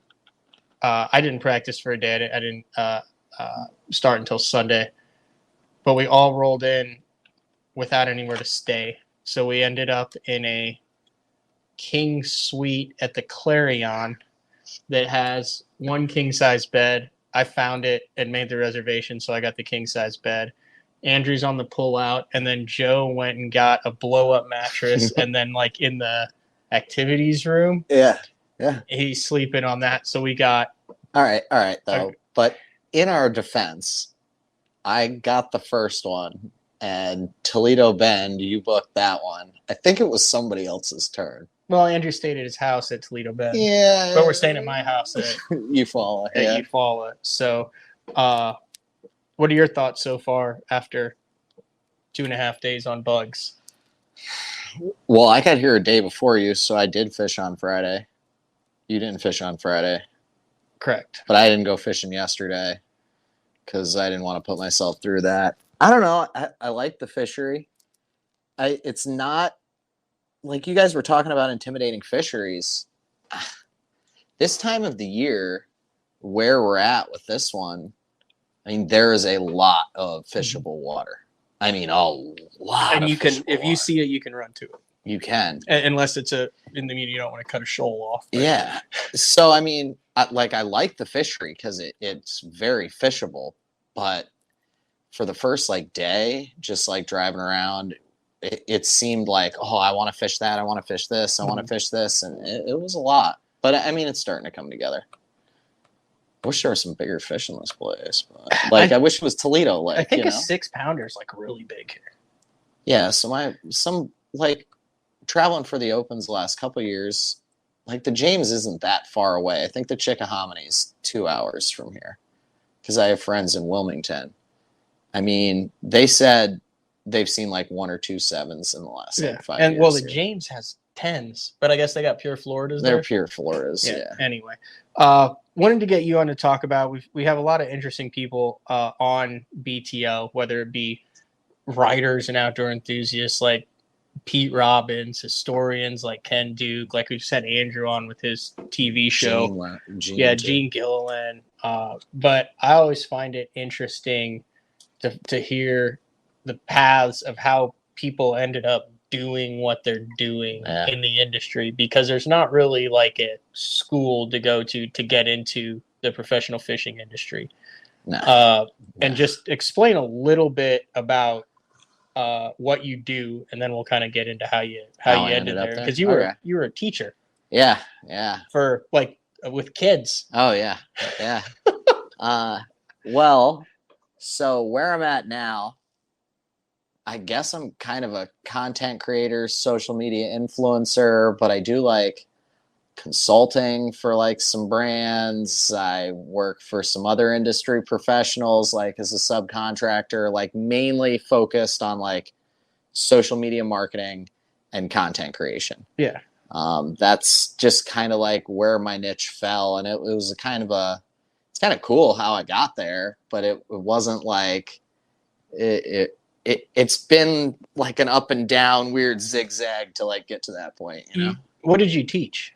I didn't practice for a day. I didn't start until Sunday, but we all rolled in without anywhere to stay. So we ended up in a king suite at the Clarion that has one king size bed. I found it and made the reservation, so I got the king size bed. Andrew's on the pull out, and then Joe went and got a blow up mattress, and then like in the activities room, he's sleeping on that. So we got
all right though. But in our defense, I got the first one, and Toledo Bend, you booked that one. I think it was somebody else's turn.
Well, Andrew stayed at his house at Toledo Bend.
Yeah,
but we're staying at my house at
Eufaula.
At Eufaula. So, what are your thoughts so far after 2.5 days on BUGGS?
Well, I got here a day before you, so I did fish on Friday. You didn't fish on Friday.
Correct.
But I didn't go fishing yesterday because I didn't want to put myself through that. I don't know. I like the fishery. It's not like you guys were talking about intimidating fisheries. This time of the year, where we're at with this one, I mean, there is a lot of fishable water. I mean, a lot.
And
of
you can, if
water.
you see it, you can run to it.
You can,
unless it's in the media, you don't want to cut a shoal off. But.
Yeah. So I mean, I like the fishery because it's very fishable, but for the first day, just driving around, it seemed like, oh, I want to fish that, I want to fish this, I want to fish this, and it was a lot. But I mean, it's starting to come together. I wish there were some bigger fish in this place. But, I wish it was Toledo.
I think a 6-pounder is really big here.
Yeah. So traveling for the Opens the last couple of years, the James isn't that far away. I think the Chickahominy 2 hours from here because I have friends in Wilmington. I mean, they said they've seen 1 or 2 7s in the last 5 years.
Well, the James has 10s, but I guess they got pure Floridas.
They're pure Floridas. Yeah.
Anyway, wanted to get you on to talk about. We have a lot of interesting people on BTO, whether it be writers and outdoor enthusiasts like Pete Robbins, historians like Ken Duke, like we just had Andrew on with his TV show. Gene Gilliland. But I always find it interesting to hear the paths of how people ended up doing what they're doing in the industry, because there's not really like a school to go to get into the professional fishing industry. And just explain a little bit about what you do, and then we'll kind of get into how you ended there, because you were a teacher.
Yeah.
For like with kids.
Oh yeah. Well, so where I'm at now, I guess I'm kind of a content creator, social media influencer, but I do like consulting for like some brands. I work for some other industry professionals, like as a subcontractor, like mainly focused on like social media marketing and content creation.
Yeah.
That's just kind of like where my niche fell. And it was it's kind of cool how I got there, but it wasn't like it's been like an up and down weird zigzag to like get to that point, you know?
What did you teach?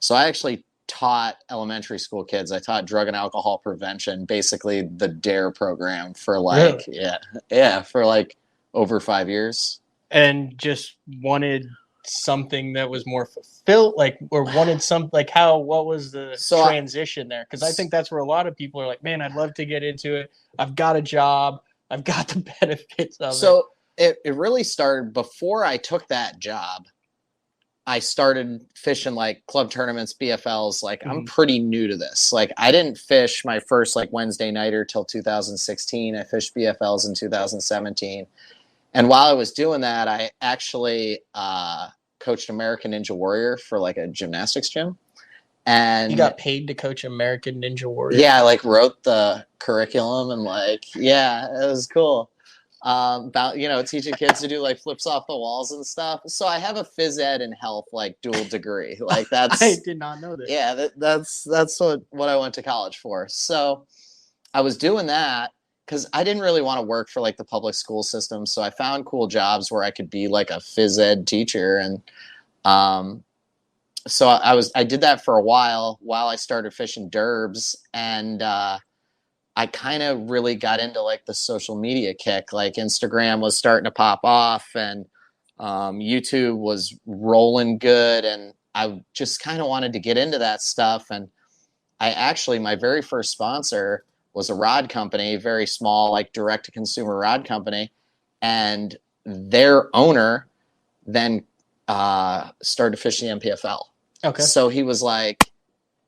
So I actually taught elementary school kids. I taught drug and alcohol prevention, basically the DARE program for like, for like over 5 years.
And just wanted something that was more fulfilled, like, or wanted some, like what was the transition there? Because I think that's where a lot of people are like, man, I'd love to get into it. I've got a job. I've got the benefits of it.
So it really started before I took that job. I started fishing like club tournaments, BFLs. Like I'm pretty new to this. Like I didn't fish my first like Wednesday nighter till 2016. I fished BFLs in 2017. And while I was doing that, I actually coached American Ninja Warrior for like a gymnastics gym. And
you got paid to coach American Ninja Warrior?
Yeah, I like wrote the curriculum and like, yeah, it was cool. About, you know, teaching kids to do like flips off the walls and stuff. So I have a phys ed and health like dual degree. Like that's
I did not know that.
Yeah, that's what I went to college for. So I was doing that because I didn't really want to work for like the public school system. So I found cool jobs where I could be like a phys ed teacher. And so I did that for a while I started fishing derbs, and I kind of really got into like the social media kick. Like Instagram was starting to pop off, and YouTube was rolling good, and I just kind of wanted to get into that stuff. And my very first sponsor was a rod company, very small, like direct to consumer rod company. And their owner then started fishing the MPFL.
Okay.
So he was like,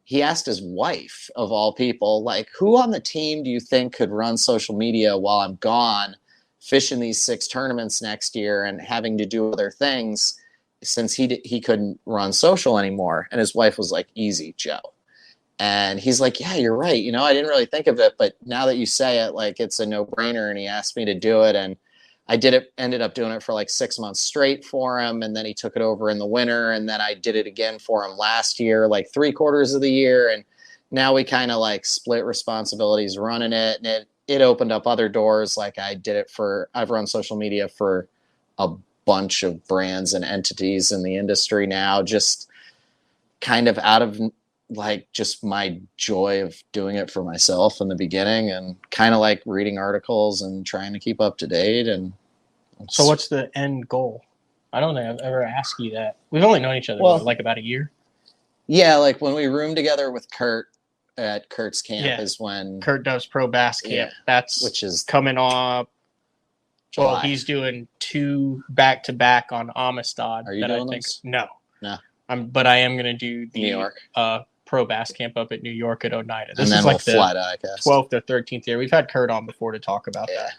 he asked his wife, of all people, like, who on the team do you think could run social media while I'm gone, fishing these 6 tournaments next year and having to do other things, since he couldn't run social anymore? And his wife was like, easy, Joe. And he's like, yeah, you're right. You know, I didn't really think of it, but now that you say it, like, it's a no-brainer. And he asked me to do it, and I ended up doing it for like 6 months straight for him. And then he took it over in the winter. And then I did it again for him last year, like 3/4 of the year. And now we kind of like split responsibilities running it. And it opened up other doors. Like I've run social media for a bunch of brands and entities in the industry now, just kind of out of like just my joy of doing it for myself in the beginning, and kind of like reading articles and trying to keep up to date. And
so what's the end goal? I don't think I've ever asked you that. We've only known each other for like about a year.
Yeah, like when we roomed together with Kurt at Kurt's camp is when
Kurt does pro bass camp.
Which is
coming up.
July.
Well, he's doing 2 back-to-back on Amistad.
Are you doing those?
No.
But
I am going to do the
New York
pro bass camp up at New York at Oneida.
This is like the fly to, I guess,
12th or 13th year. We've had Kurt on before to talk about that.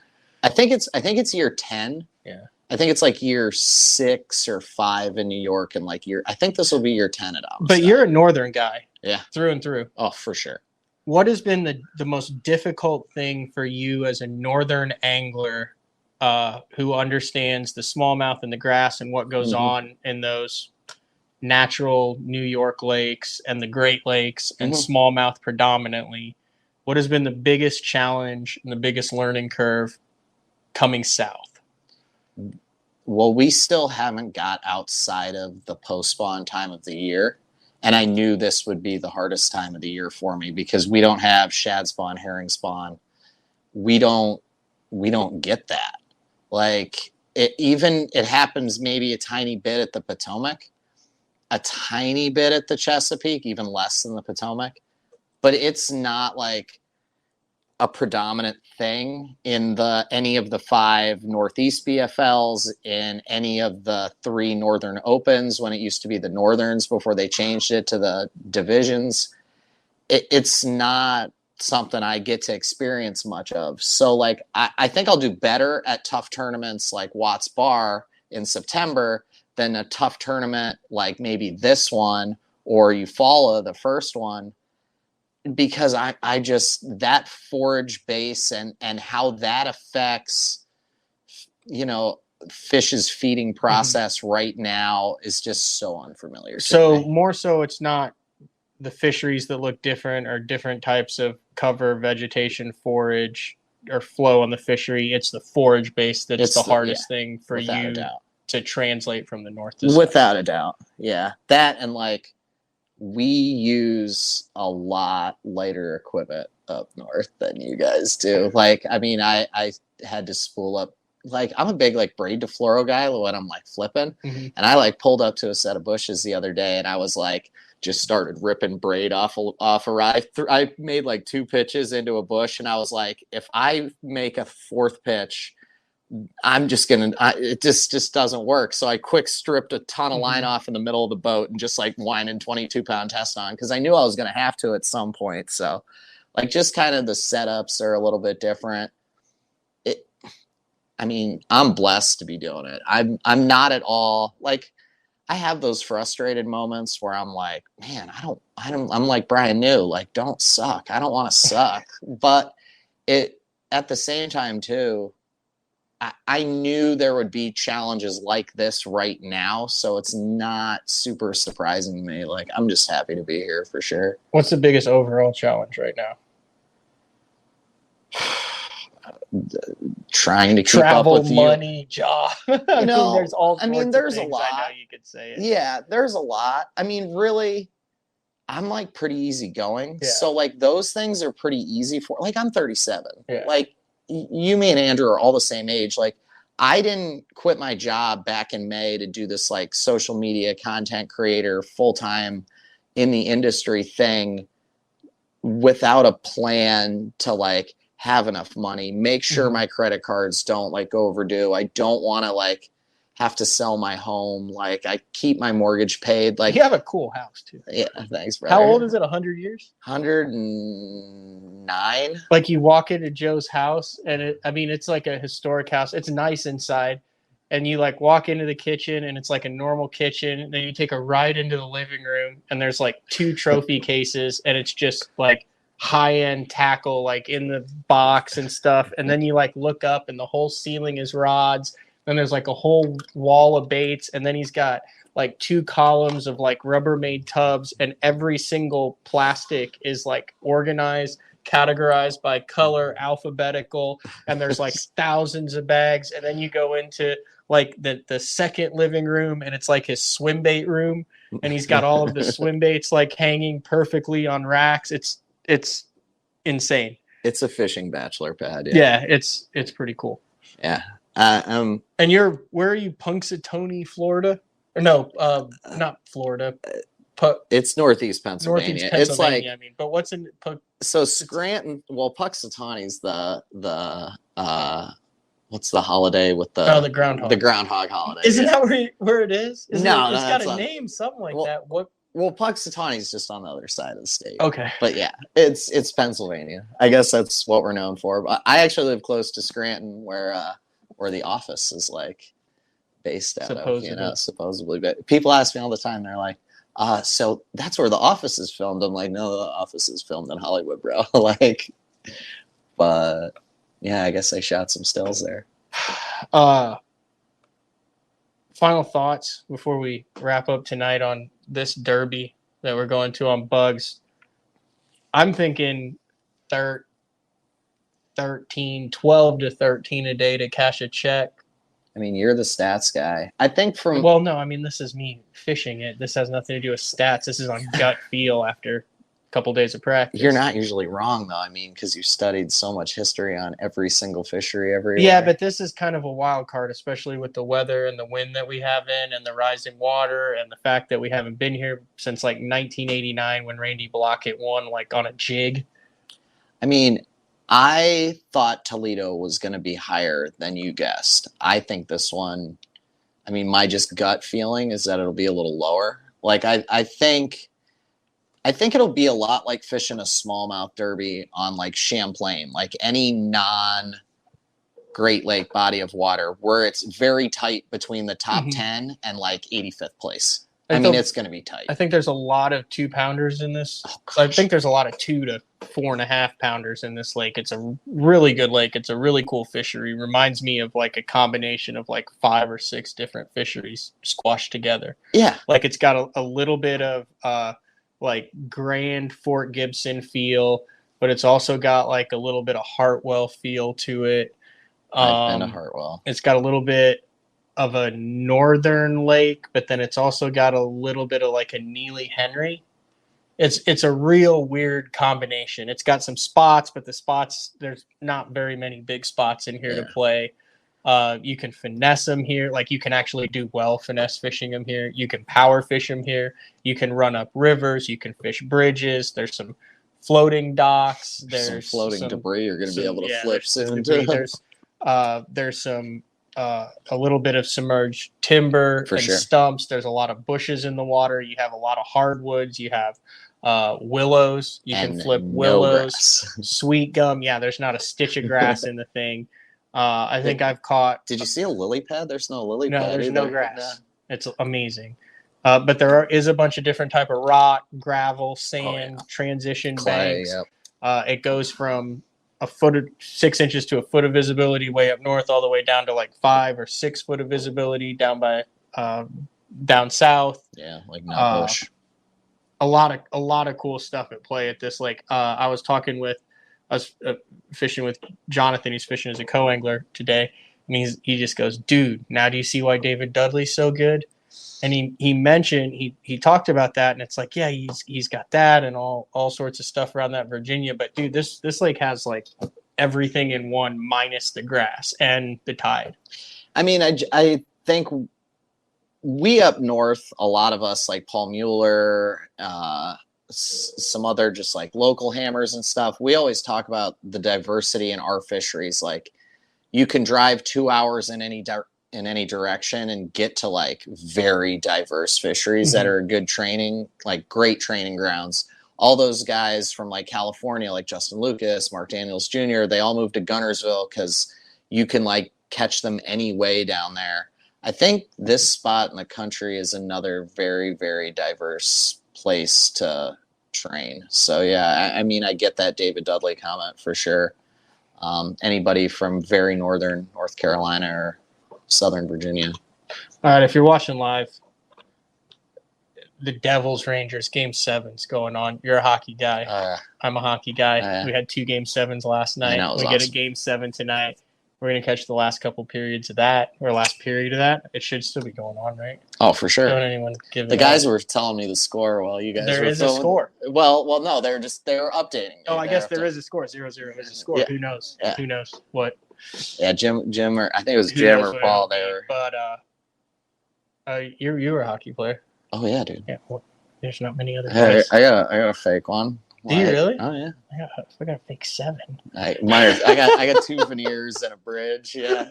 I think it's year 10.
Yeah.
I think it's like year 6 or 5 in New York, and like I think this will be year 10 at Amistad.
But you're a northern guy.
Yeah.
Through and through.
Oh, for sure.
What has been the most difficult thing for you as a northern angler who understands the smallmouth and the grass and what goes on in those natural New York lakes and the Great Lakes and smallmouth predominantly? What has been the biggest challenge and the biggest learning curve coming south?
Well, we still haven't got outside of the post-spawn time of the year. And I knew this would be the hardest time of the year for me, because we don't have shad spawn, herring spawn. We don't we don't get that. Like it happens maybe a tiny bit at the Potomac, a tiny bit at the Chesapeake, even less than the Potomac, but it's not like a predominant thing in any of the 5 Northeast BFLs, in any of the 3 Northern Opens when it used to be the Northerns before they changed it to the divisions. It's not something I get to experience much of. So like I think I'll do better at tough tournaments like Watts Bar in September than a tough tournament like maybe this one or Eufaula, the first one, because I just, that forage base and how that affects, you know, fish's feeding process right now is just so unfamiliar to
So
me.
more so it's not the fisheries that look different or different types of cover, vegetation, forage, or flow on the fishery. It's the forage base that's the hardest thing for you to translate from the north to south.
Without a doubt. Yeah. That, and like, we use a lot lighter equipment up north than you guys do. Like, I mean, I had to spool up. Like, I'm a big like braid to fluoro guy when I'm like flipping, and I like pulled up to a set of bushes the other day, and I was like, just started ripping braid off a rod. I made like 2 pitches into a bush, and I was like, if I make a 4th pitch, I'm just gonna. It just doesn't work. So I quick stripped a ton of line off in the middle of the boat and just like winding 22-pound test on, because I knew I was gonna have to at some point. So, like, just kind of the setups are a little bit different. I mean, I'm blessed to be doing it. I'm not at all like, I have those frustrated moments where I'm like, man, I'm like Brian New, like, don't suck. I don't want to suck. But at the same time too, I knew there would be challenges like this right now, so it's not super surprising to me. Like, I'm just happy to be here for sure.
What's the biggest overall challenge right now?
Trying to keep
travel,
up with
money, job.
You know,
there's all.
There's a lot.
I know you could say it.
Yeah, there's a lot. I mean, really, I'm like pretty easygoing.
Yeah.
So like those things are pretty easy for. Like, I'm 37.
Yeah.
Like, you, me, and Andrew are all the same age. Like, I didn't quit my job back in May to do this like social media content creator full-time in the industry thing without a plan to like have enough money, make sure my credit cards don't like go overdue. I don't want to like have to sell my home. Like, I keep my mortgage paid. Like,
you have a cool house too.
Yeah, thanks, brother.
How old is it? 100 years?
109.
Like, you walk into Joe's house, and it's like a historic house. It's nice inside, and you like walk into the kitchen, and it's like a normal kitchen. And then you take a ride into the living room, and there's like 2 trophy cases, and it's just like high-end tackle like in the box and stuff. And then you like look up, and the whole ceiling is rods. Then there's like a whole wall of baits, and then he's got like 2 columns of like Rubbermaid tubs, and every single plastic is like organized, categorized by color, alphabetical, and there's like thousands of bags. And then you go into like the second living room, and it's like his swim bait room, and he's got all of the swim baits like hanging perfectly on racks. It's insane.
It's a fishing bachelor pad.
Yeah, it's pretty cool.
Yeah.
And where are you? Punxsutawney, Florida? Or no, not Florida.
It's Northeast Pennsylvania.
Northeast Pennsylvania.
It's like,
I mean, but what's in
so Scranton? Well, Punxsutawney's the what's the holiday with the
groundhog?
The groundhog holiday.
Isn't that where it is? It's got a name, something like that. What?
Well, Punxsutawney's just on the other side of the state.
Okay.
But yeah, it's Pennsylvania. I guess that's what we're known for. But I actually live close to Scranton, where the office is like based out of, you know, supposedly. But people ask me all the time, they're like, so that's where the office is filmed. I'm like, no, the office is filmed in Hollywood, bro. Like, but yeah, I guess I shot some stills there.
Final thoughts before we wrap up tonight on this derby that we're going to on BUGGS. I'm thinking 12 to 13 a day to cash a check.
I mean, you're the stats guy. I think
Well, no, I mean, this is me fishing it. This has nothing to do with stats. This is on gut feel after couple days of practice.
You're not usually wrong, though. I mean, because you studied so much history on every single fishery everywhere.
Yeah, but this is kind of a wild card, especially with the weather and the wind that we have in and the rising water and the fact that we haven't been here since like 1989 when Randy Blockett won like on a jig.
I mean, I thought Toledo was going to be higher than you guessed. I think this one, I mean, my just gut feeling is that it'll be a little lower. Like, I think it'll be a lot like fishing a smallmouth derby on like Champlain, like any non-Great Lake body of water where it's very tight between the top 10 and like 85th place. I mean, it's going to be tight.
I think there's a lot of 2-pounders in this. I think there's a lot of 2 to 4.5 pounders in this lake. It's a really good lake. It's a really cool fishery. Reminds me of like a combination of like 5 or 6 different fisheries squashed together.
Yeah.
Like it's got a little bit of like grand Fort Gibson feel, but it's also got like a little bit of Hartwell feel to it.
I've been to Hartwell.
It's got a little bit of a northern lake, but then it's also got a little bit of like a Neely Henry. It's a real weird combination. It's got some spots, but the spots, there's not very many big spots in here to play. You can finesse them here. Like you can actually do well finesse fishing them here. You can power fish them here. You can run up rivers. You can fish bridges. There's some floating docks. There's
some floating debris you're going to be able to flip soon.
There's some a little bit of submerged timber and stumps. There's a lot of bushes in the water. You have a lot of hardwoods. You have willows. You can flip willows, sweet gum. Yeah, there's not a stitch of grass in the thing. I think I've caught.
Did you see a lily pad? There's no lily pad.
No, there's
either.
no grass. It's amazing. But there is a bunch of different type of rock, gravel, sand, transition
clay,
banks. It goes from 6 inches to a foot of visibility way up north, all the way down to like 5 or 6 foot of visibility down by down south.
Yeah, like Nutbush.
A lot of cool stuff at play at this lake. I was fishing with Jonathan. He's fishing as a co-angler today, and he just goes, "Dude, now do you see why David Dudley's so good?" And he mentioned he talked about that, and it's like, yeah, he's got that and all sorts of stuff around that Virginia. But dude, this lake has like everything in one minus the grass and the tide.
I mean, I think we up north, a lot of us like Paul Mueller, some other just like local hammers and stuff. We always talk about the diversity in our fisheries. Like you can drive 2 hours in any direction and get to like very diverse fisheries that are good training, like great training grounds. All those guys from like California, like Justin Lucas, Mark Daniels Jr., they all moved to Gunnersville because you can like catch them any way down there. I think this spot in the country is another very, very diverse place to train. So yeah, I mean, I get that David Dudley comment for sure. Anybody from very northern North Carolina or Southern Virginia.
All right, if you're watching live, the Devils Rangers Game 7's going on. You're a hockey guy. I'm a hockey guy. We had 2 Game 7s last night. We get a Game 7 tonight. We're going to catch the last couple periods of that, or last period of that. It should still be going on, right?
Oh, for sure.
Don't anyone give
the guys were telling me the score while you guys
there
were
is filming. A score.
Well, no, they were updating.
Oh, I guess there is a score. 0-0 is a score. Yeah. Who knows? Yeah. Who knows what?
Yeah, Jim, or I think it was Jim or Paul. They were.
But you were a hockey player.
Oh yeah, dude.
Yeah. Well, there's not many other guys.
I got a fake one.
Do you really?
Oh yeah.
I got a fake 7.
I got 2 veneers and a bridge. Yeah.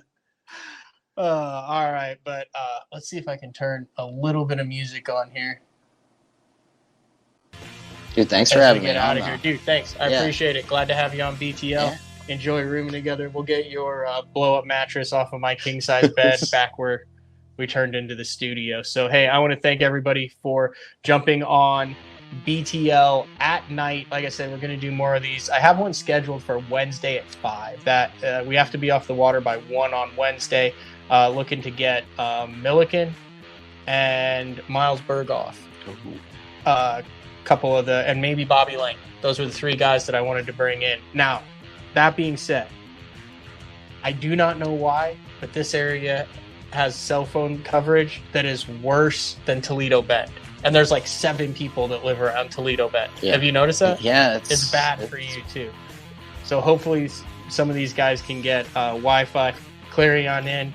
All right, but let's see if I can turn a little bit of music on here.
Dude, thanks for having me.
Get out of here, dude. Thanks. I appreciate it. Glad to have you on BTL. Yeah. Enjoy rooming together. We'll get your blow up mattress off of my king size bed back where we turned into the studio. So hey, I want to thank everybody for jumping on BTL at night. Like I said, we're going to do more of these. I have one scheduled for Wednesday at 5. That we have to be off the water by 1 on Wednesday. Looking to get Milliken and Miles Berghoff. Couple of and maybe Bobby Lane. Those were the 3 guys that I wanted to bring in. Now, that being said, I do not know why, but this area has cell phone coverage that is worse than Toledo Bend. and there's like 7 people that live around Toledo Bend.
Yeah.
Have you noticed that?
Yeah,
It's bad for you too. So hopefully some of these guys can get Wi-Fi, clearing on in,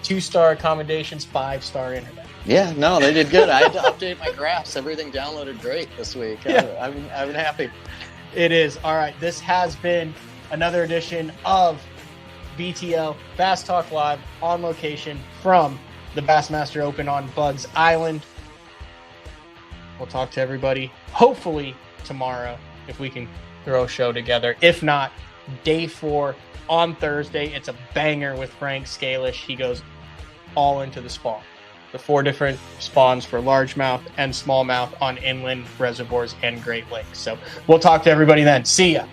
2-star accommodations, 5-star internet.
Yeah, no, they did good. I had to update my graphs. Everything downloaded great this week.
Yeah.
I've been happy.
It is. All right, this has been another edition of BTO, Bass Talk Live, on location from the Bassmaster Open on BUGGS Island. We'll talk to everybody hopefully tomorrow if we can throw a show together. If not, day 4 on Thursday. It's a banger with Frank Scalish. He goes all into the spawn. The 4 different spawns for largemouth and smallmouth on inland reservoirs and Great Lakes. So we'll talk to everybody then. See ya.